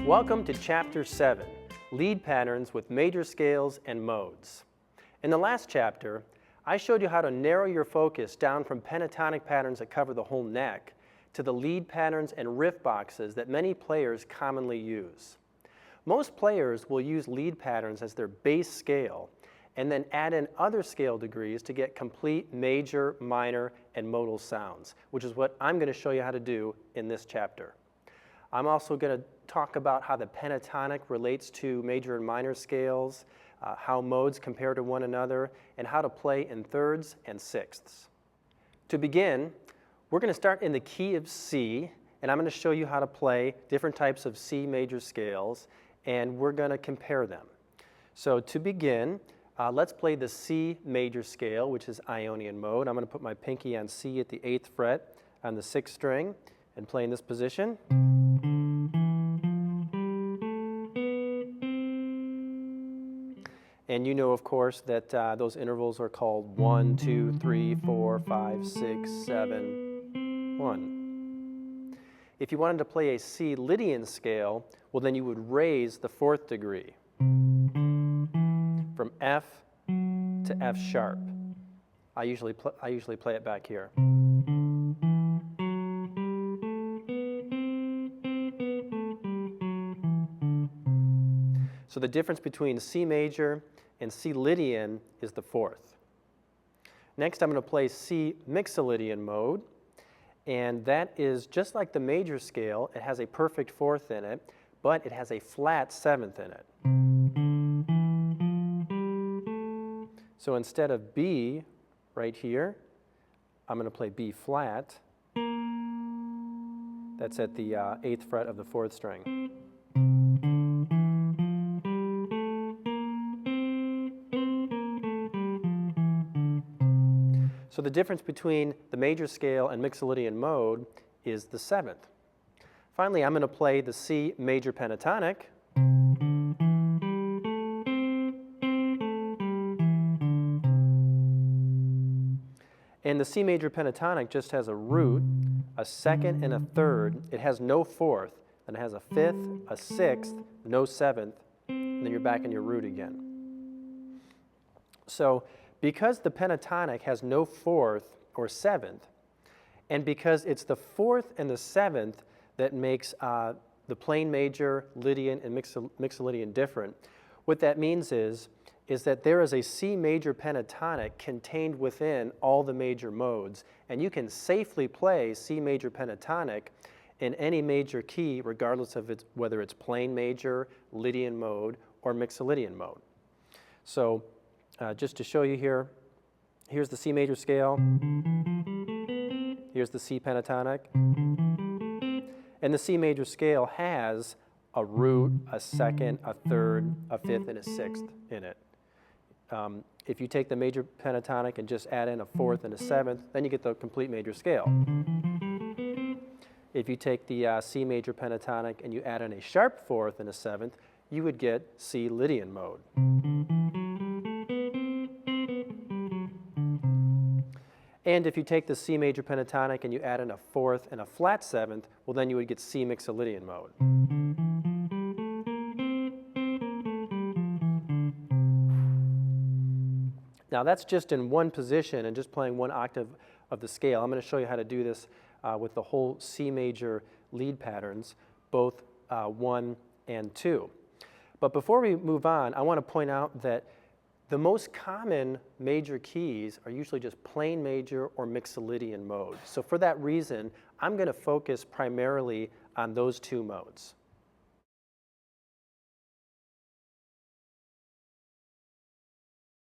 Welcome to Chapter 7, Lead Patterns with Major Scales and Modes. In the last chapter, I showed you how to narrow your focus down from pentatonic patterns that cover the whole neck to the lead patterns and riff boxes that many players commonly use. Most players will use lead patterns as their base scale and then add in other scale degrees to get complete major, minor, and modal sounds, which is what I'm going to show you how to do in this chapter. I'm also going to talk about how the pentatonic relates to major and minor scales, how modes compare to one another, and how to play in thirds and sixths. To begin, we're going to start in the key of C, and I'm going to show you how to play different types of C major scales, and we're going to compare them. So to begin, let's play the C major scale, which is Ionian mode. I'm going to put my pinky on C at the 8th fret on the 6th string and play in this position. And you know, of course, that those intervals are called 1, 2, 3, 4, 5, 6, 7, 1. If you wanted to play a C Lydian scale, well, then you would raise the 4th degree from F to F sharp. I usually play it back here. So the difference between C major and C Lydian is the 4th. Next, I'm going to play C Mixolydian mode, and that is just like the major scale. It has a perfect 4th in it, but it has a flat 7th in it. So instead of B right here, I'm going to play B flat. That's at the 8th fret of the 4th string. So the difference between the major scale and Mixolydian mode is the 7th. Finally, I'm going to play the C major pentatonic. And the C major pentatonic just has a root, a 2nd, and a 3rd. It has no 4th. Then it has a 5th, a 6th, no 7th, and then you're back in your root again. So because the pentatonic has no 4th or 7th, and because it's the 4th and the 7th that makes the plain major, Lydian, and Mixolydian different, what that means is that there is a C major pentatonic contained within all the major modes, and you can safely play C major pentatonic in any major key, regardless of whether it's plain major, Lydian mode, or Mixolydian mode. So just to show you here, here's the C major scale, here's the C pentatonic, and the C major scale has a root, a 2nd, a 3rd, a 5th, and a 6th in it. If you take the major pentatonic and just add in a 4th and a 7th, then you get the complete major scale. If you take the C major pentatonic and you add in a sharp 4th and a 7th, you would get C Lydian mode. And if you take the C major pentatonic and you add in a 4th and a flat 7th, well, then you would get C Mixolydian mode. Now that's just in one position and just playing one octave of the scale. I'm going to show you how to do this with the whole C major lead patterns, both 1 and 2. But before we move on, I want to point out that the most common major keys are usually just plain major or Mixolydian mode. So for that reason, I'm going to focus primarily on those two modes.